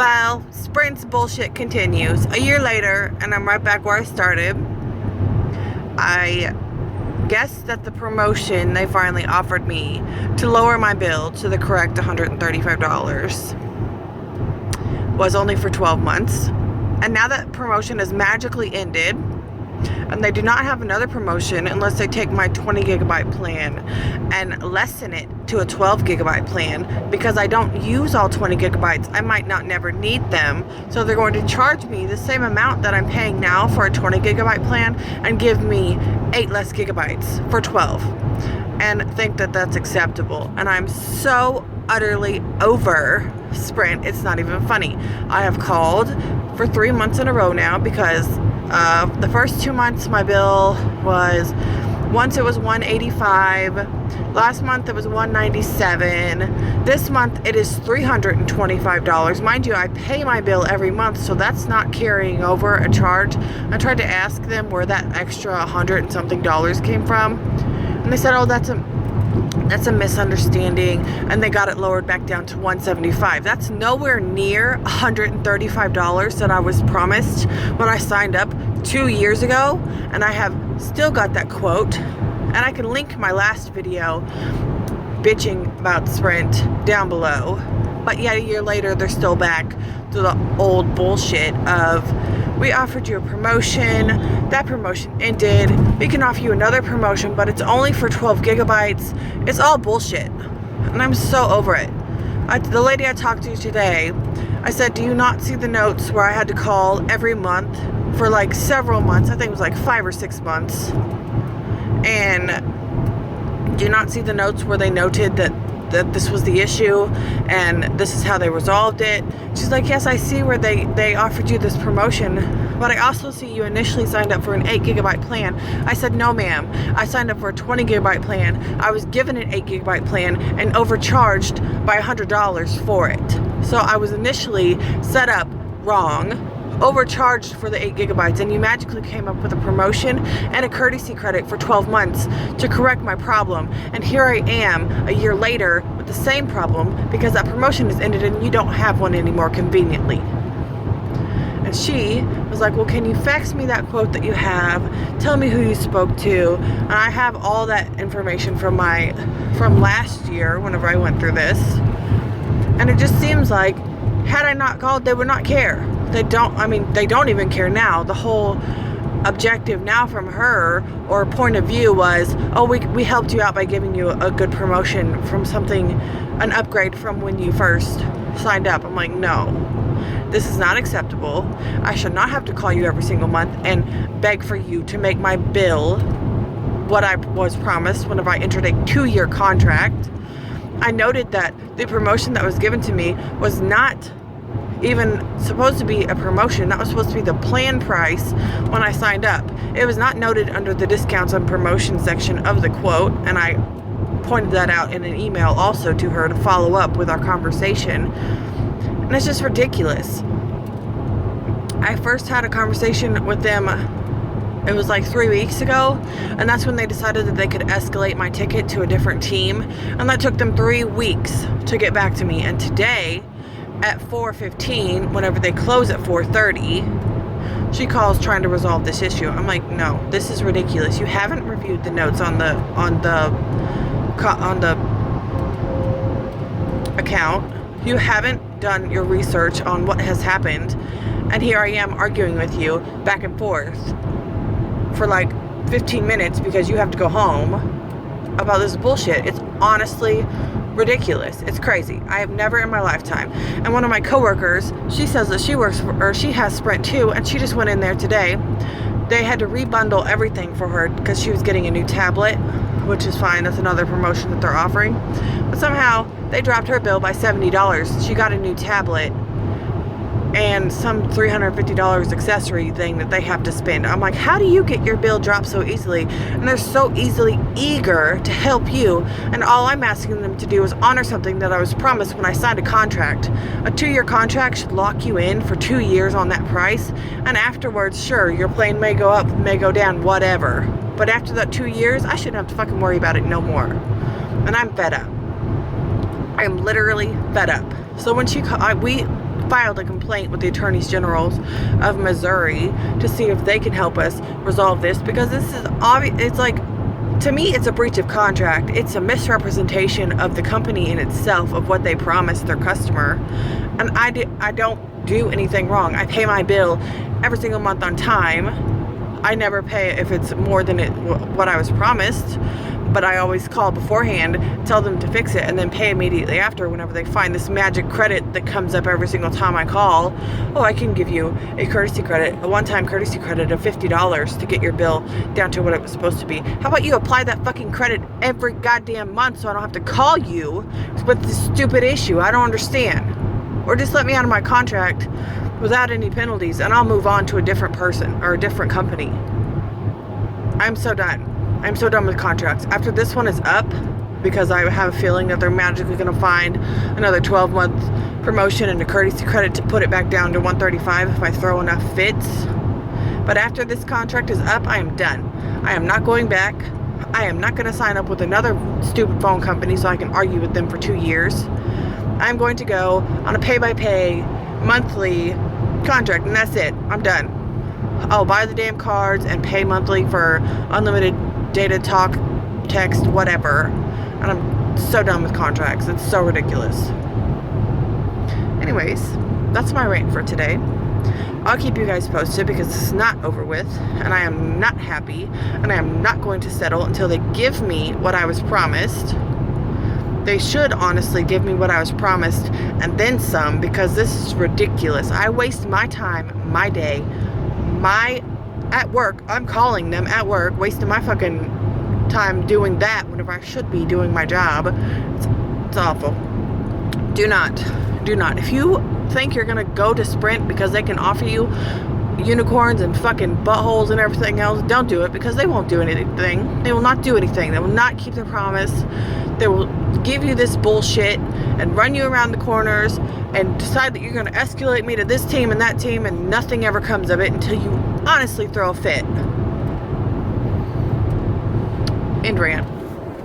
Well, Sprint's bullshit continues. A year later, and I'm right back where I started. I guess that the promotion they finally offered me to lower my bill to the correct $135 was only for 12 months. And now that promotion has magically ended, and they do not have another promotion unless they take my 20 gigabyte plan and lessen it to a 12 gigabyte plan, because I don't use all 20 gigabytes. I might not never need them. So they're going to charge me the same amount that I'm paying now for a 20 gigabyte plan and give me 8 less gigabytes for 12 and think that that's acceptable. And I'm so utterly over Sprint. It's not even funny. I have called for 3 months in a row now because the first 2 months my bill was, once it was $185, last month it was $197, this month it is $325. Mind you, I pay my bill every month, so that's not carrying over a charge. I tried to ask them where that extra $100 and something came from, and they said, oh, that's a misunderstanding, and they got it lowered back down to $175. That's nowhere near $135 that I was promised when I signed up 2 years ago, and I have still got that quote, and I can link my last video bitching about Sprint down below. But yet a year later, they're still back to the old bullshit of, we offered you a promotion, that promotion ended, we can offer you another promotion, but it's only for 12 gigabytes. It's all bullshit, and I'm so over it. The lady I talked to today, I said, do you not see the notes where I had to call every month for like several months? I think it was like 5 or 6 months. And do you not see the notes where they noted that this was the issue and this is how they resolved it? She's like, yes, I see where they offered you this promotion, but I also see you initially signed up for an 8 gigabyte plan. I said, no ma'am, I signed up for a 20 gigabyte plan. I was given an 8 gigabyte plan and overcharged by $100 for it. So I was initially set up wrong, overcharged for the 8 gigabytes, and you magically came up with a promotion and a courtesy credit for 12 months to correct my problem. And here I am a year later with the same problem because that promotion has ended and you don't have one anymore conveniently. And she was like, well, can you fax me that quote that you have? Tell me who you spoke to. And I have all that information from last year whenever I went through this. And it just seems like, had I not called, they would not care. They don't even care now. The whole objective now from her, or point of view, was, oh, we helped you out by giving you a good promotion from something, an upgrade from when you first signed up. I'm like, no, this is not acceptable. I should not have to call you every single month and beg for you to make my bill what I was promised whenever I entered a 2-year contract. I noted that the promotion that was given to me was not even supposed to be a promotion. That was supposed to be the plan price when I signed up. It was not noted under the discounts and promotion section of the quote, and I pointed that out in an email also to her to follow up with our conversation. And it's just ridiculous. I first had a conversation with them, it was like 3 weeks ago, and that's when they decided that they could escalate my ticket to a different team, and that took them 3 weeks to get back to me. And today at 4:15, whenever they close at 4:30, she calls trying to resolve this issue. I'm like, no, this is ridiculous. You haven't reviewed the notes on the account. You haven't done your research on what has happened, and here I am arguing with you back and forth for like 15 minutes because you have to go home about this bullshit. It's honestly ridiculous. It's crazy. I have never in my lifetime. And one of my coworkers, she says that she has Sprint too, and she just went in there today. They had to rebundle everything for her because she was getting a new tablet, which is fine. That's another promotion that they're offering. But somehow they dropped her bill by $70. She got a new tablet and some $350 accessory thing that they have to spend. I'm like, how do you get your bill dropped so easily? And they're so easily eager to help you, and all I'm asking them to do is honor something that I was promised when I signed a contract. A 2-year contract should lock you in for 2 years on that price, and afterwards, sure, your plane may go up, may go down, whatever. But after that 2 years, I shouldn't have to fucking worry about it no more. And I'm fed up. I am literally fed up. So when filed a complaint with the attorneys generals of Missouri to see if they can help us resolve this, because this is obvious. It's like, to me, it's a breach of contract. It's a misrepresentation of the company in itself, of what they promised their customer. And I don't do anything wrong. I pay my bill every single month on time. I never pay if it's more than what I was promised, but I always call beforehand, tell them to fix it, and then pay immediately after whenever they find this magic credit that comes up every single time I call. Oh, I can give you a courtesy credit, a one-time courtesy credit of $50 to get your bill down to what it was supposed to be. How about you apply that fucking credit every goddamn month so I don't have to call you with this stupid issue? I don't understand. Or just let me out of my contract without any penalties, and I'll move on to a different person or a different company. I'm so done. I'm so done with contracts. After this one is up, because I have a feeling that they're magically going to find another 12-month promotion and a courtesy credit to put it back down to $135 if I throw enough fits. But after this contract is up, I am done. I am not going back. I am not going to sign up with another stupid phone company so I can argue with them for 2 years. I'm going to go on a pay-by-pay monthly contract, and that's it. I'm done. I'll buy the damn cards and pay monthly for unlimited data, talk, text, whatever. And I'm so done with contracts. It's so ridiculous. Anyways, that's my rant for today. I'll keep you guys posted because it's not over with, and I am not happy, and I am not going to settle until they give me what I was promised. They should honestly give me what I was promised and then some, because this is ridiculous. I waste my time, my day, at work. I'm calling them at work, wasting my fucking time doing that whenever I should be doing my job. It's awful. Do not. If you think you're gonna go to Sprint because they can offer you unicorns and fucking buttholes and everything else, don't do it, because they won't do anything. They will not do anything. They will not keep their promise. They will give you this bullshit and run you around the corners and decide that you're going to escalate me to this team and that team, and nothing ever comes of it until you honestly throw a fit. End rant.